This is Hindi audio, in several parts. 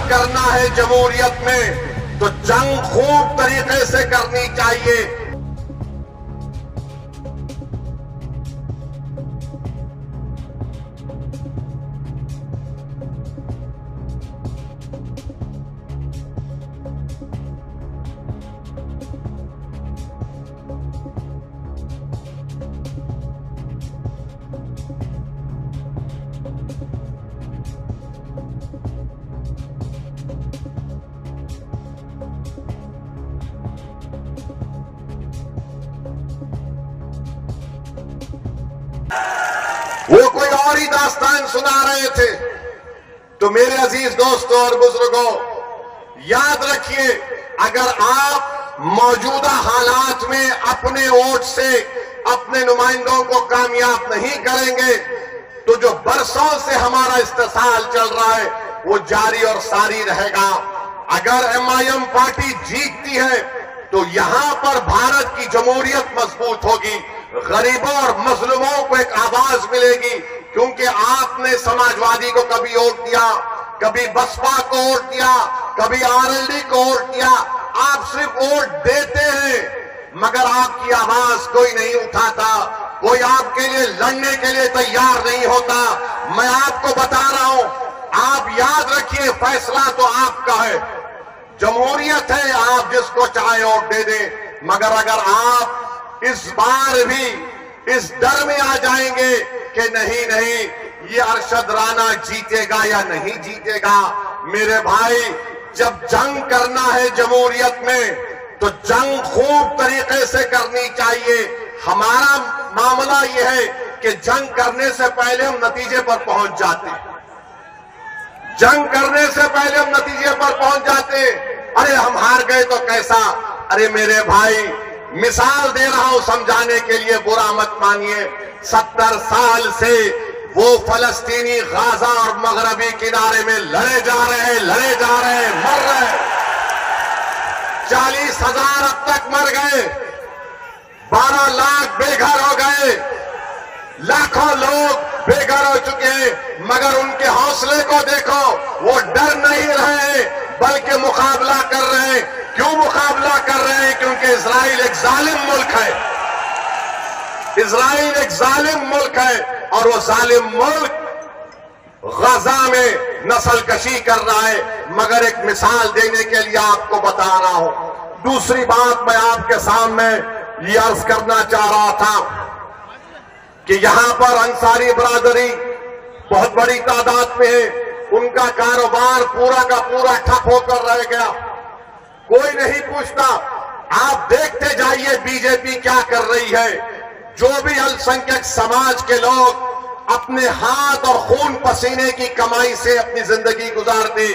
जंग करना है जमहूरियत में तो जंग खूब तरीके से करनी चाहिए। वो कोई और ही दास्तान सुना रहे थे। तो मेरे अजीज दोस्तों और बुजुर्गों, याद रखिए, अगर आप मौजूदा हालात में अपने वोट से अपने नुमाइंदों को कामयाब नहीं करेंगे तो जो बरसों से हमारा इस्तेसाल चल रहा है वो जारी और सारी रहेगा। अगर एमआईएम पार्टी जीतती है तो यहां पर भारत की जमहूरियत मजबूत होगी, गरीबों और मजलूमों को एक आवाज मिलेगी, क्योंकि आपने समाजवादी को कभी वोट दिया, कभी बसपा को वोट दिया, कभी आरएलडी को वोट दिया। आप सिर्फ वोट देते हैं मगर आपकी आवाज कोई नहीं उठाता, कोई आपके लिए लड़ने के लिए तैयार नहीं होता। मैं आपको बता रहा हूं, आप याद रखिए, फैसला तो आपका है, जमहूरियत है, आप जिसको चाहे वोट दे दें। मगर अगर आप इस बार भी इस डर में आ जाएंगे कि नहीं ये अरशद राना जीतेगा या नहीं जीतेगा, मेरे भाई, जब जंग करना है जमहूरियत में तो जंग खूब तरीके से करनी चाहिए। हमारा मामला यह है कि जंग करने से पहले हम नतीजे पर पहुंच जाते हैं, जंग करने से पहले हम नतीजे पर पहुंच जाते। अरे हम हार गए तो कैसा? अरे मेरे भाई, मिसाल दे रहा हूं समझाने के लिए, बुरा मत मानिए। 70 साल से वो फलस्तीनी गाजा और मगरबी किनारे में लड़े जा रहे हैं, मर रहे हैं। 40,000 अब तक मर गए, 12 लाख बेघर हो गए, लाखों लोग बेघर हो चुके हैं। मगर उनके हौसले को देखो, वो डर नहीं रहे बल्कि मुकाबला कर रहे हैं। क्यों मुकाबला कर रहे हैं? क्योंकि इजराइल एक जालिम मुल्क है, इजराइल एक जालिम मुल्क है और वो जालिम मुल्क गजा में नस्लकशी कर रहा है। मगर एक मिसाल देने के लिए आपको बता रहा हूं। दूसरी बात मैं आपके सामने ये अर्ज करना चाह रहा था कि यहां पर अंसारी बरादरी बहुत बड़ी तादाद में है, उनका कारोबार पूरा का पूरा ठप होकर रह गया, कोई नहीं पूछता। आप देखते जाइए बीजेपी क्या कर रही है। जो भी अल्पसंख्यक समाज के लोग अपने हाथ और खून पसीने की कमाई से अपनी जिंदगी गुजारते,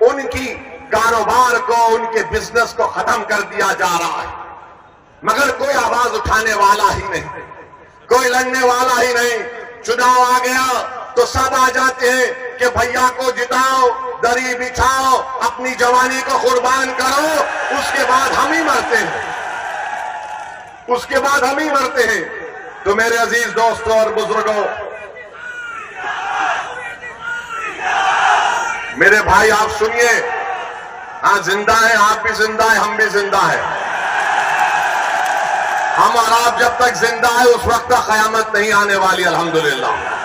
उनकी कारोबार को, उनके बिजनेस को खत्म कर दिया जा रहा है। मगर कोई आवाज उठाने वाला ही नहीं, कोई लड़ने वाला ही नहीं। चुनाव आ गया तो सब आ जाते हैं कि भैया को जिताओ, दरी बिछाओ, अपनी जवानी को कुर्बान करो, उसके बाद हम ही मरते हैं, उसके बाद हम ही मरते हैं। तो मेरे अजीज दोस्तों और बुजुर्गों, मेरे भाई, आप सुनिए, हाँ जिंदा है, आप भी जिंदा है, हम भी जिंदा है। हम और आप जब तक जिंदा है उस वक्त तक कयामत नहीं आने वाली, अल्हम्दुलिल्लाह।